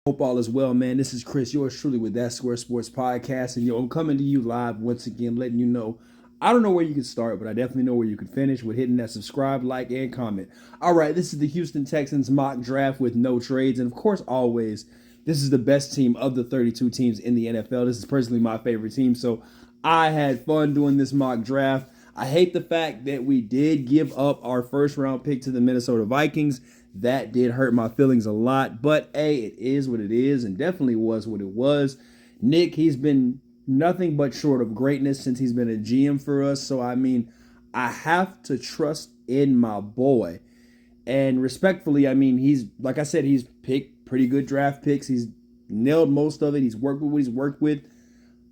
Hope all is well, man. This is Chris, yours truly with That Square Sports Podcast. And I'm coming to you live once again, letting you know I don't know where you can start, but I definitely know where you can finish with hitting that subscribe, like, and comment. All right, this is the Houston Texans mock draft with no trades. And of course, always, this is the best team of the 32 teams in the NFL. This is personally my favorite team. So I had fun doing this mock draft. I hate the fact that we did give up our first round pick to the Minnesota Vikings. That did hurt my feelings a lot, but hey, it is what it is, and definitely was what it was. Nick, he's been nothing but short of greatness since he's been a GM for us. So, I have to trust in my boy. And respectfully, he's, like I said, he's picked pretty good draft picks. He's nailed most of it. He's worked with what he's worked with.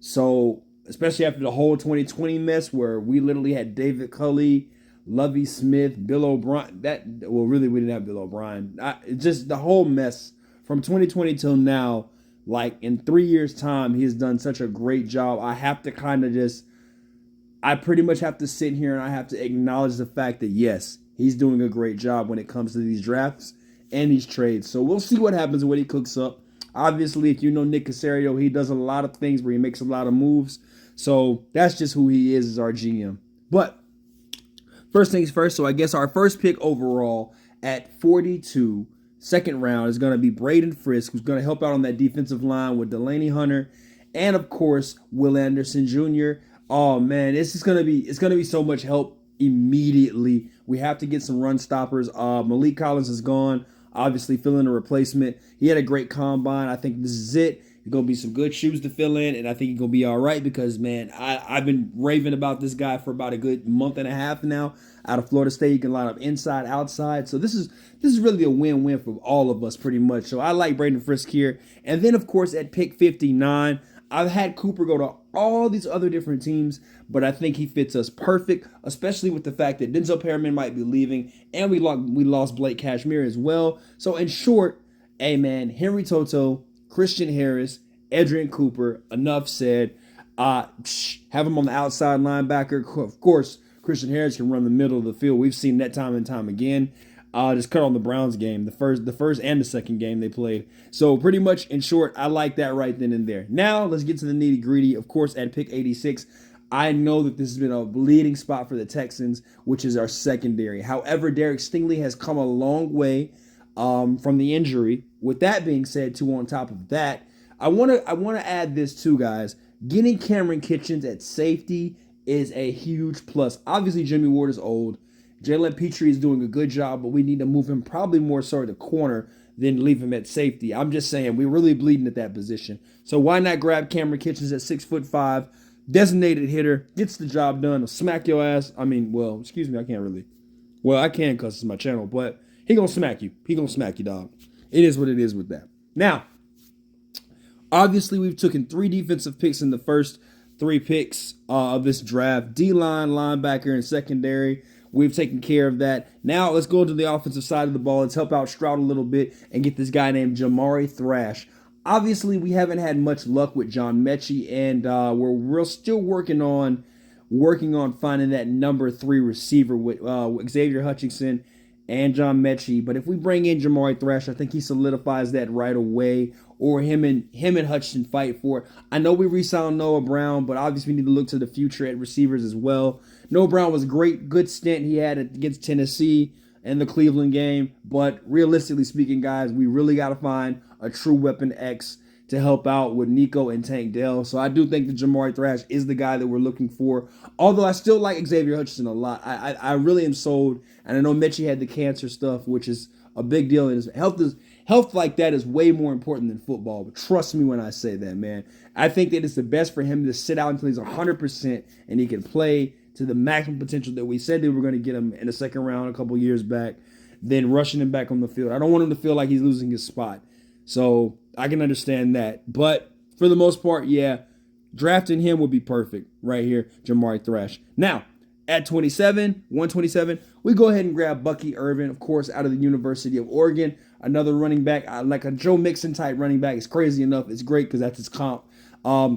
So, especially after the whole 2020 mess where we literally had David Culley, Lovie Smith, Bill O'Brien. Really, we didn't have Bill O'Brien. Just the whole mess from 2020 till now. Like in 3 years' time, he has done such a great job. I pretty much have to sit here and I have to acknowledge the fact that yes, he's doing a great job when it comes to these drafts and these trades. So we'll see what happens when he cooks up. Obviously, if you know Nick Caserio, he does a lot of things where he makes a lot of moves. So that's just who he is as our GM. But first things first, so I guess our first pick overall at 42, second round, is going to be Braden Frisk, who's going to help out on that defensive line with Delaney Hunter and, of course, Will Anderson Jr. Oh, man, it's going to be so much help immediately. We have to get some run stoppers. Malik Collins is gone, obviously filling a replacement. He had a great combine. I think this is it. It's going to be some good shoes to fill in, and I think he's going to be all right because, man, I've been raving about this guy for about a good month and a half now. Out of Florida State, you can line up inside, outside. So this is really a win-win for all of us pretty much. So I like Braden Frisk here. And then, of course, at pick 59, I've had Cooper go to all these other different teams, but I think he fits us perfect, especially with the fact that Denzel Perryman might be leaving, and we lost Blake Cashmere as well. So in short, hey, man, Henry Toto, Christian Harris, Adrian Cooper, enough said. Have him on the outside linebacker. Of course, Christian Harris can run the middle of the field. We've seen that time and time again. Just cut on the Browns game, the first and the second game they played. So pretty much, in short, I like that right then and there. Now let's get to the nitty gritty. Of course, at pick 86, I know that this has been a bleeding spot for the Texans, which is our secondary. However, Derek Stingley has come a long way from the injury. With that being said, too, on top of that, I want to add this too, guys. Getting Cameron Kitchens at safety is a huge plus. Obviously, Jimmy Ward is old. Jalen Petrie is doing a good job, but we need to move him probably more so to corner than leave him at safety. I'm just saying, we're really bleeding at that position. So why not grab Cameron Kitchens at 6'5", designated hitter, gets the job done, will smack your ass. Excuse me, I can't really. Well, I can because it's my channel, but he gonna smack you. He gonna smack you, dog. It is what it is with that. Now, obviously, we've taken 3 defensive picks in the first 3 picks of this draft. D-line, linebacker, and secondary. We've taken care of that. Now let's go to the offensive side of the ball. Let's help out Stroud a little bit and get this guy named Jamari Thrash. Obviously, we haven't had much luck with John Mechie, and we're still working on finding that number 3 receiver with Xavier Hutchinson and John Mechie. But if we bring in Jamari Thrash, I think he solidifies that right away. Or him and Hutchinson fight for it. I know we re-signed Noah Brown, but obviously we need to look to the future at receivers as well. Noah Brown was a good stint he had against Tennessee in the Cleveland game. But realistically speaking, guys, we really got to find a true weapon X to help out with Nico and Tank Dell. So I do think that Jamari Thrash is the guy that we're looking for. Although I still like Xavier Hutchinson a lot. I really am sold. And I know Mechie had the cancer stuff, which is a big deal. And health like that is way more important than football. But trust me when I say that, man. I think that it's the best for him to sit out until he's 100% and he can play to the maximum potential that we said they were going to get him in the second round a couple years back, then rushing him back on the field. I don't want him to feel like he's losing his spot. So I can understand that. But for the most part, yeah, drafting him would be perfect right here, Jamari Thrash. Now, at 127, we go ahead and grab Bucky Irvin, of course, out of the University of Oregon. Another running back, like a Joe Mixon type running back. It's crazy enough. It's great because that's his comp.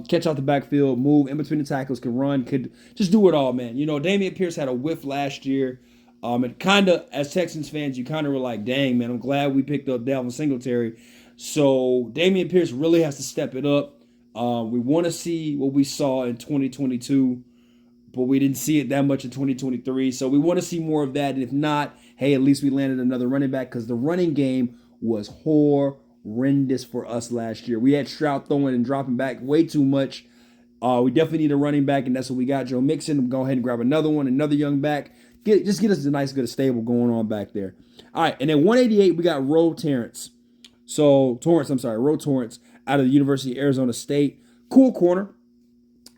Catch out the backfield, move in between the tackles, can run, could just do it all, man. You know, Dameon Pierce had a whiff last year. And kind of, as Texans fans, you kind of were like, dang, man, I'm glad we picked up Dalvin Singletary. So Damian Pierce really has to step it up. We want to see what we saw in 2022, but we didn't see it that much in 2023. So we want to see more of that. And if not, hey, at least we landed another running back because the running game was horrendous for us last year. We had Stroud throwing and dropping back way too much. We definitely need a running back, and that's what we got. Joe Mixon, go ahead and grab another one, another young back. Just get us a nice, good stable going on back there. All right, and then 188, we got Roe Torrance. Roe Torrance out of the University of Arizona State. Cool corner.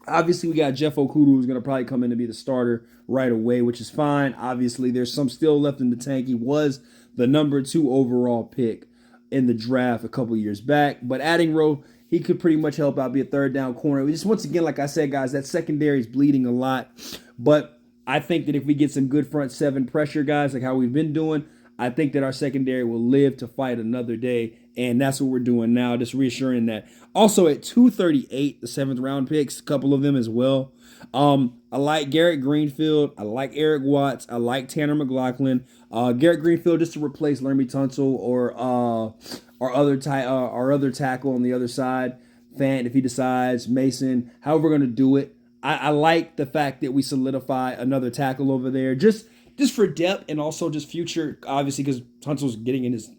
Obviously, we got Jeff Okudu, who's going to probably come in to be the starter right away, which is fine. Obviously, there's some still left in the tank. He was the number 2 overall pick in the draft a couple years back. But adding Roe, he could pretty much help out, be a third down corner. We just, once again, like I said, guys, that secondary is bleeding a lot. But I think that if we get some good front seven pressure, guys, like how we've been doing, I think that our secondary will live to fight another day. And that's what we're doing now, just reassuring that. Also at 238, the 7th round picks, a couple of them as well. I like Garrett Greenfield. I like Eric Watts. I like Tanner McLaughlin. Garrett Greenfield just to replace Laramie Tunsil or our other tackle on the other side. Fant, if he decides, Mason, however we're going to do it. I like the fact that we solidify another tackle over there. Just for depth and also just future, obviously, because Tunsil's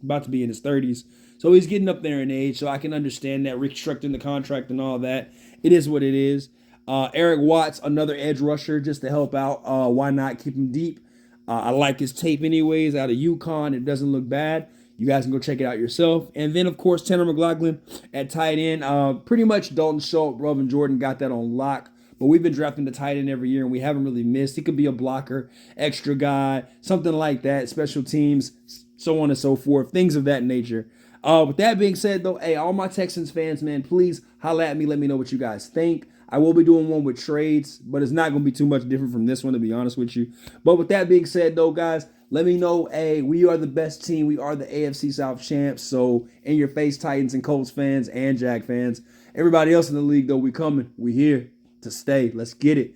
about to be in his 30s. So he's getting up there in age, so I can understand that, restructuring the contract and all that. It is what it is. Eric Watts, another edge rusher, just to help out. Why not keep him deep? I like his tape anyways, out of UConn. It doesn't look bad. You guys can go check it out yourself. And then, of course, Tanner McLaughlin at tight end. Pretty much Dalton Schultz, Robin Jordan got that on lock. But we've been drafting the tight end every year, and we haven't really missed. He could be a blocker, extra guy, something like that, special teams, so on and so forth, things of that nature. With that being said, though, hey, all my Texans fans, man, please holla at me. Let me know what you guys think. I will be doing one with trades, but it's not going to be too much different from this one, to be honest with you. But with that being said, though, guys, let me know, hey, we are the best team. We are the AFC South champs. So in your face, Titans and Colts fans and Jag fans. Everybody else in the league, though, we coming. We here to stay. Let's get it.